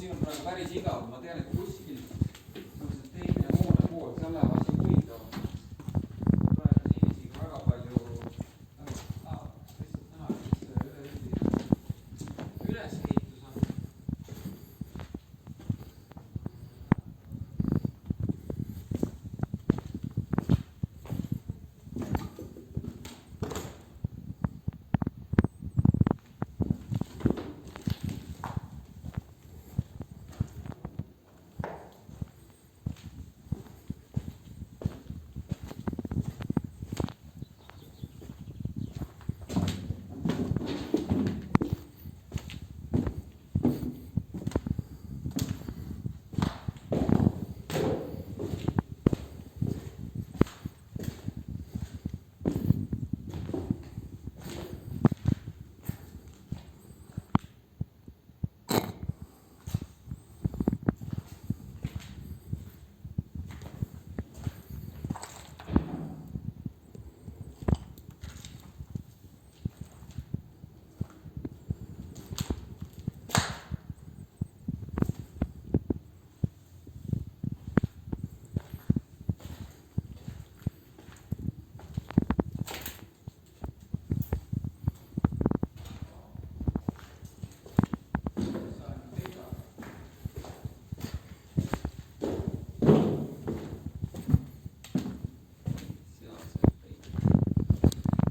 Siin on praegu päris igav, ma tean, et kuskil teine hoone pool, seal läheb asi huvitav. Praegu siin isegi väga palju lihtsalt näha, et ülesehitus on.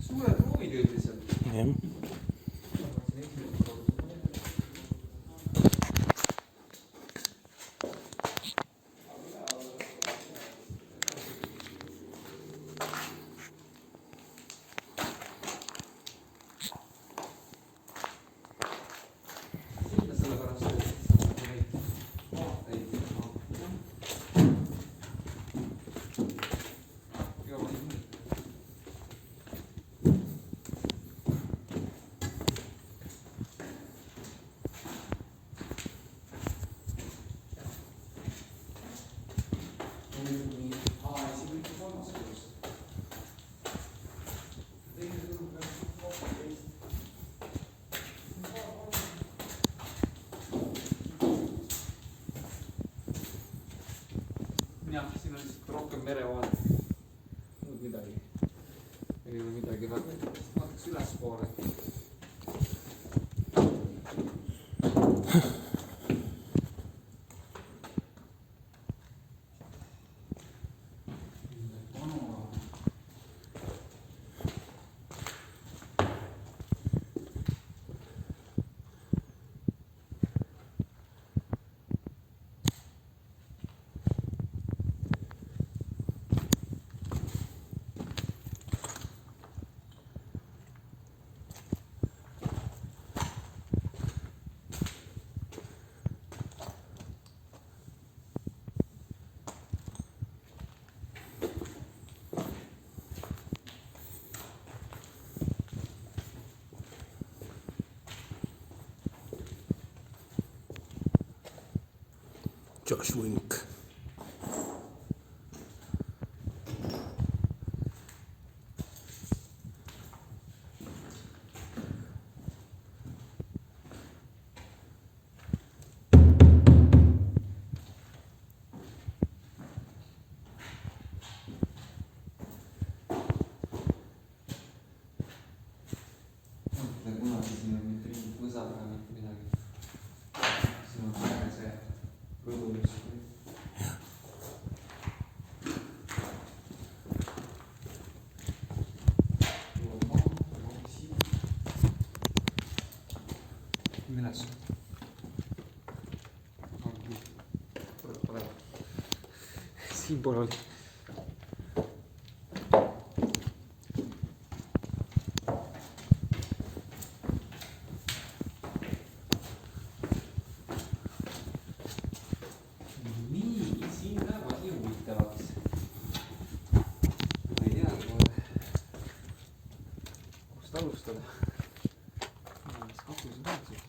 Suured ruumid üldiselt. Jah. Sinna sellepärast, et neid vaateid jah, siin on lihtsalt rohkem merevaadet. Muud midagi. Ei ole midagi väga. Vaataks ülespoole. Josh Wink. Kunagi siin on mitte mingit võsaga midagi. Siin on see rõdu justkui. Milles? Siinpool oli. Nii, siin läheb asi huvitavaks. Ma ei tea, kust alustada. Mis kakus on tähtsalt.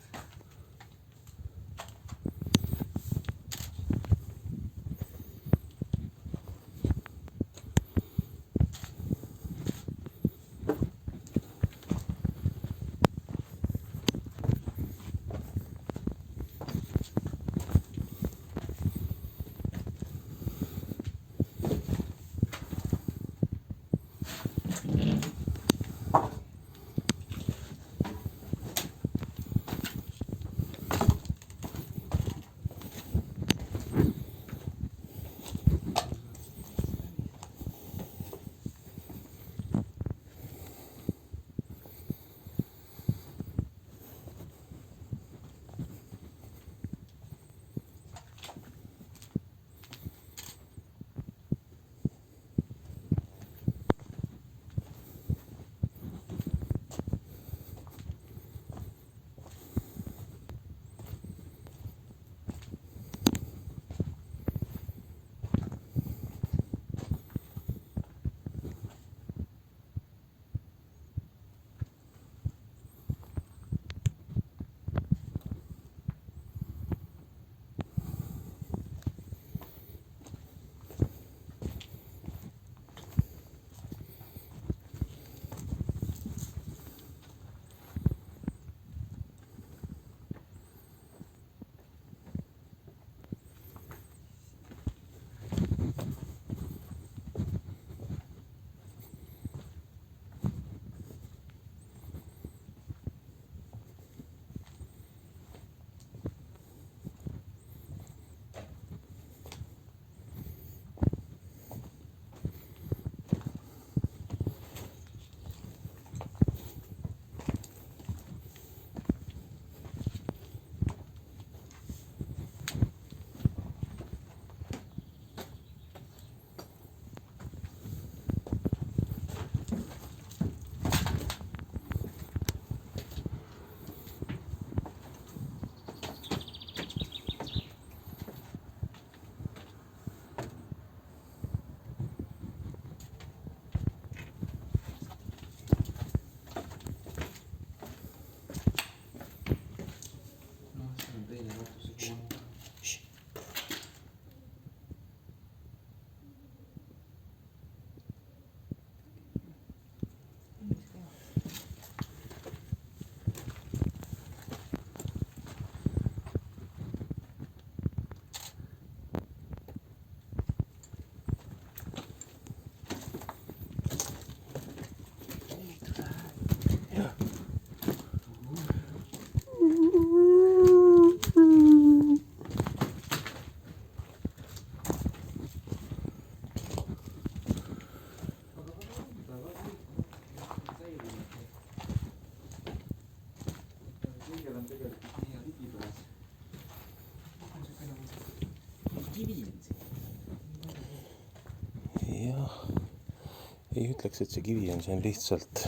ei ütleks, et see kivi on, see on lihtsalt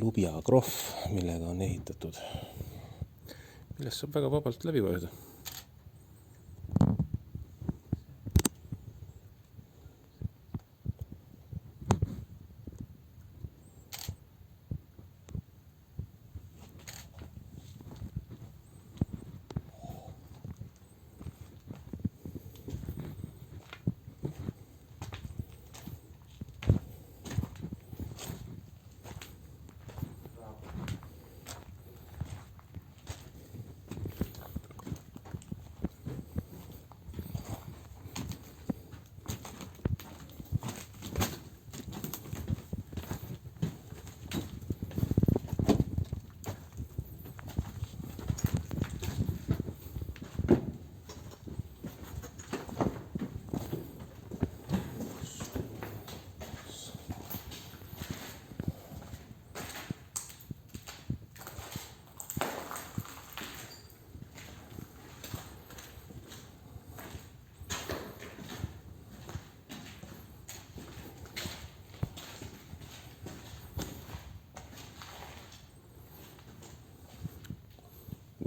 lubjakrohv, millega on ehitatud, millest saab väga vabalt läbi vajuda.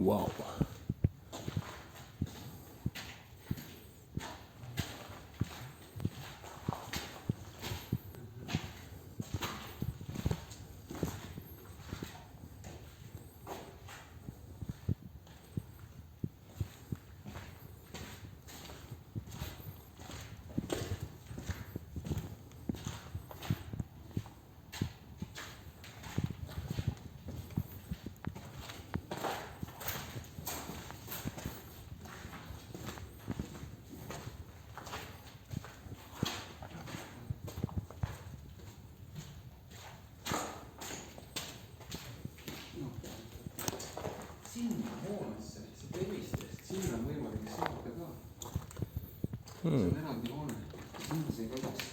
Wow. Sinna hoonesse, see Temistest, sinna on võimalik saada ka. See on eraldi hoone, sinna sai ka üles.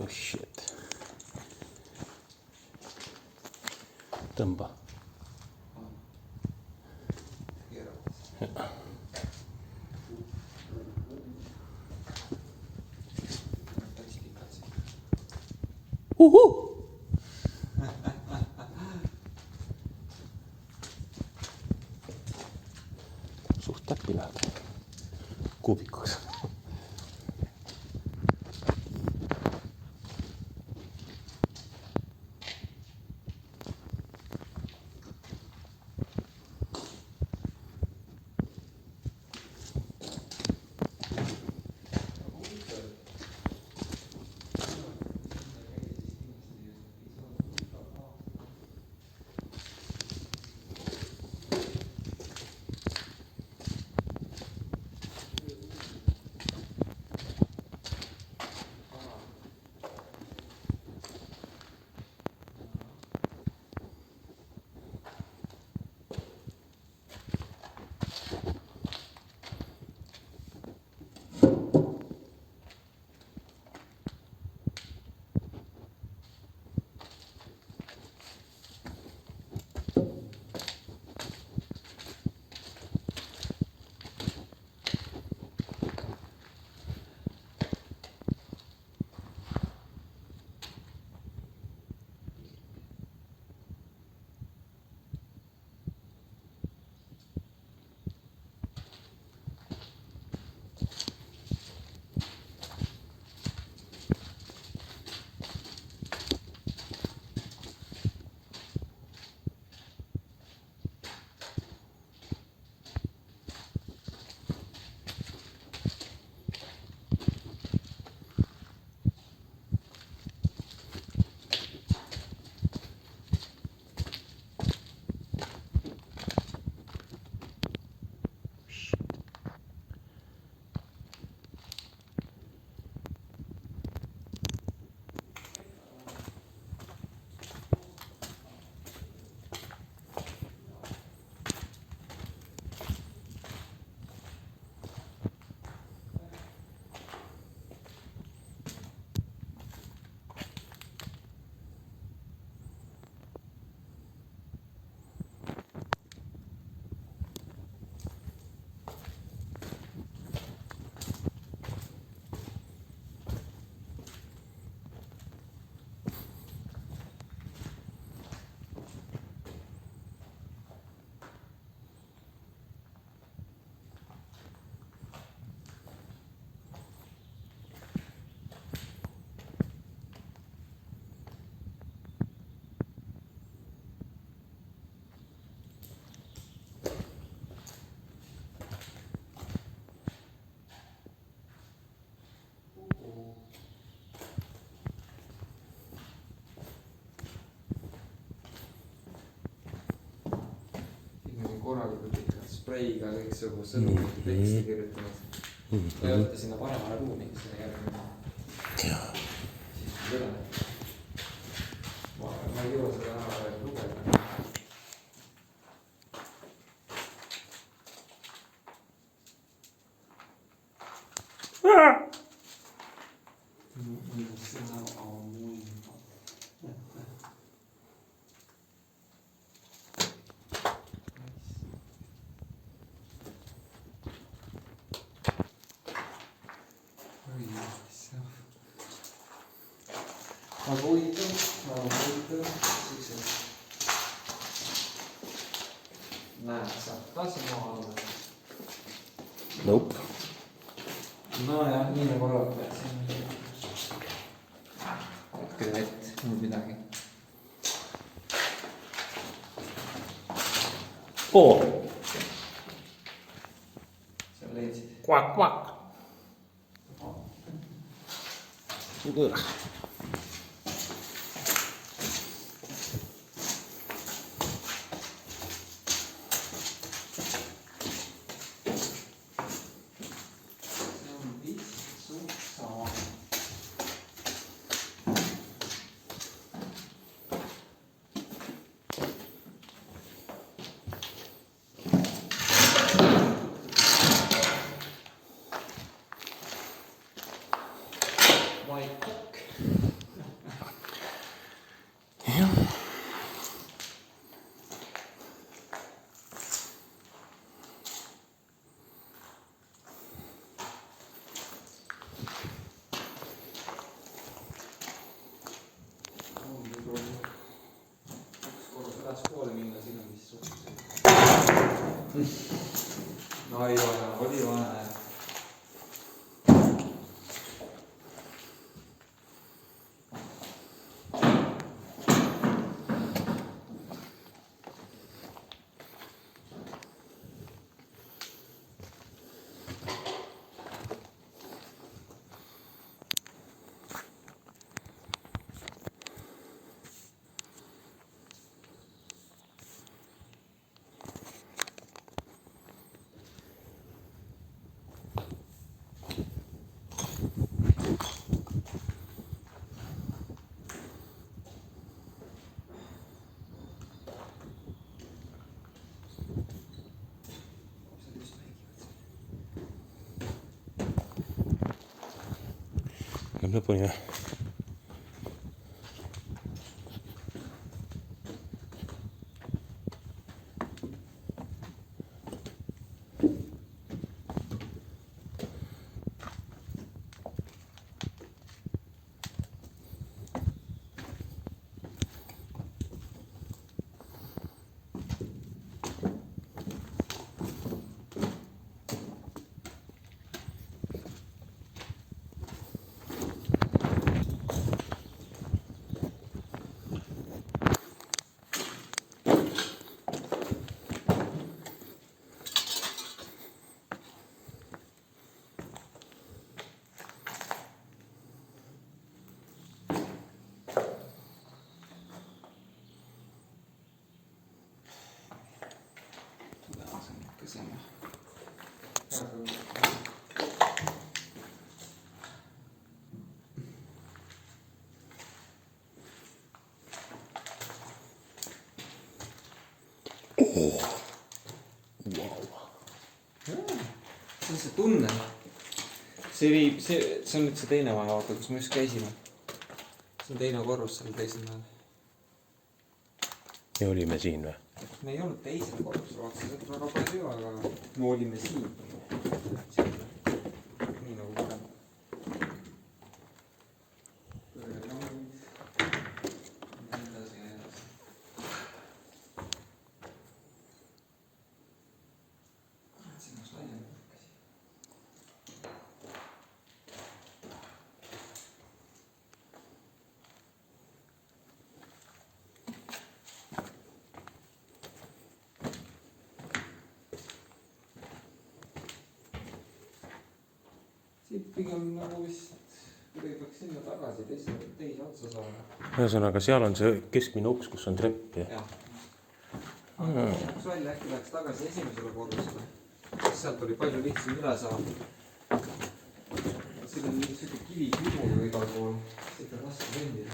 Oh shit. Tõmba. Suht täppi läheb kuubikuks. spreiga kõiksugu sõnumit teksti kirjutanud. Või võtta sinna paremale ruumi, kes selle järgi. Siis üle. Ma ei jõua seda ära lugeda. Väga huvitav, siuksed. Näed, saab taasi maha alla. Nope. No jah, nii nagu arvata, et siin on küll vett, muud midagi. Seal leidsid. Kvak. Poole minna, siin on vist suhteliselt. No ei vaja, oli vaja. Lõpuni jah. See on see tunne. See viib, see on nüüd see teine maja, vaata, kus me just käisime. See on teine korrus seal teisel näol. Ja olime siin või? Me ei olnud teisel korrusel, vaata, see on väga palju, aga me olime siin. Nii nagu varem. Siit pigem nagu vist kuidagi peaks sinna tagasi teise otsa saama. Ühesõnaga, seal on see keskmine uks, kus on trepp ja. kukkus välja, äkki läks tagasi esimesele korrusele. Sealt oli palju lihtsam üle saada. Siin on niisugune kivikivu ju igal pool. Siit on raske kõndida.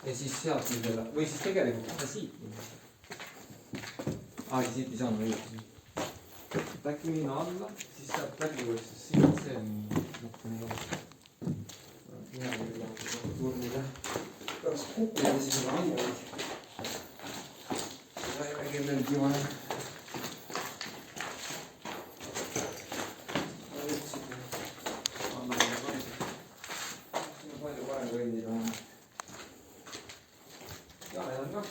Ja siis sealt nendele, või siis tegelikult kohe siit minna. Siit ei saanud õieti. Äkki minna alla, siis sealt läbi võiks, sest siin see on natukene jah. Hea või lahti turnile. Pärast kukuda siis on andmeid. Seda ei ole kellelgi vaja. Siin on palju varem kõndida. Ja need on ka.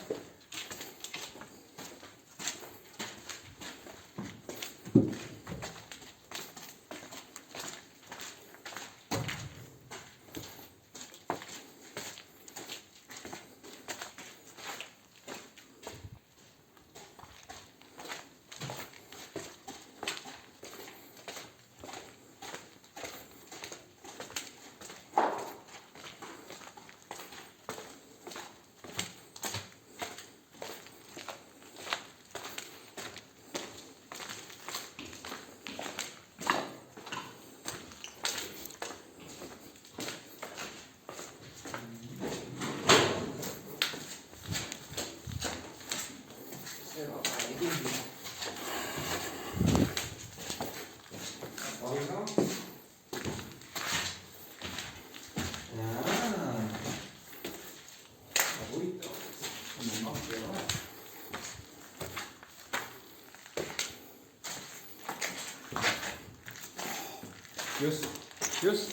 Just.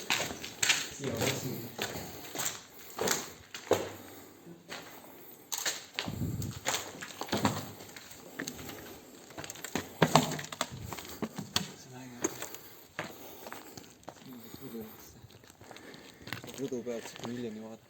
Siia on siin. Rõdu pealt saab miljoni vaadata.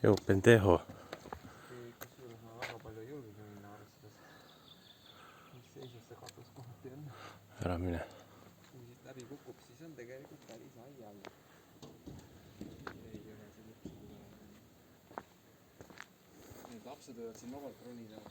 Yo, pendejo. Kusjuures ma väga palju ei julgegi minna arvestades. Mis seisus see katus kohati on. Ära mine. Kui siit läbi kukub, siis on tegelikult päris aial. Ei ole see lõpsi tule. Need lapsed võivad siin vabalt ronida.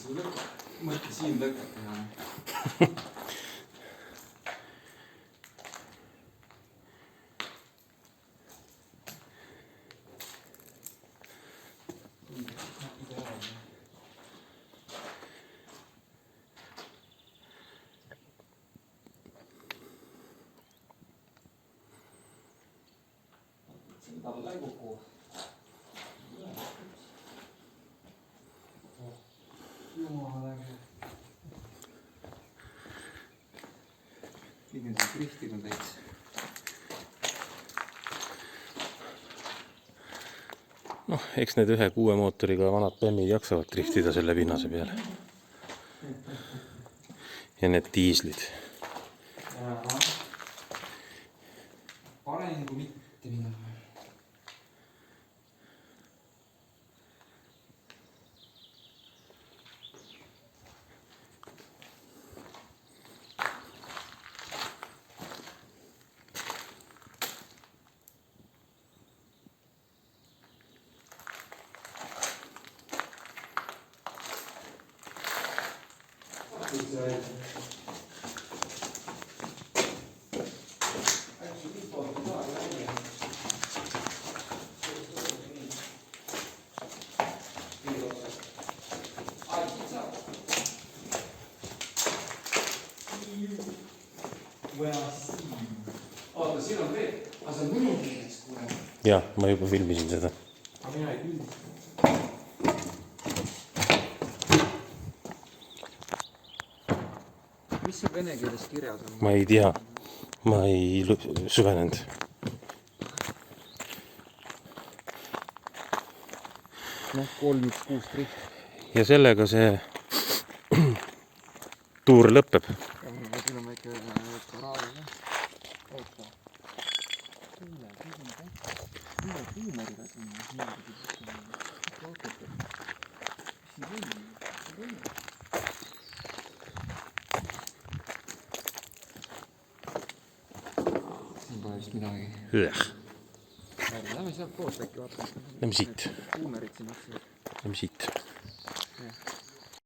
su lõket. Mõtle siin lõket teha. Alla ei kuku. Jumala äge. Pigem see driftil on täitsa. Noh, eks need 1.6 mootoriga vanad bemmid jaksavad driftida selle pinnase peale. Ja need diislid. Parem kui mitte midagi. Oota, siin on veel. Aga see on minu keeles, kuule. Jah, ma juba filmisin seda. Aga mina ei filmi. Mis see vene keeles kirjas on? Ma ei tea. Ma ei süvenenud. Noh, 316 drift. Ja sellega see tuur lõpeb. Siin on väike karaavi. Oota. Tuumeriga sinna. Siin pole vist midagi. Lähme sealt poolt äkki vaatame. Lähme siit. Tuumerid siin otsa. Lähme siit.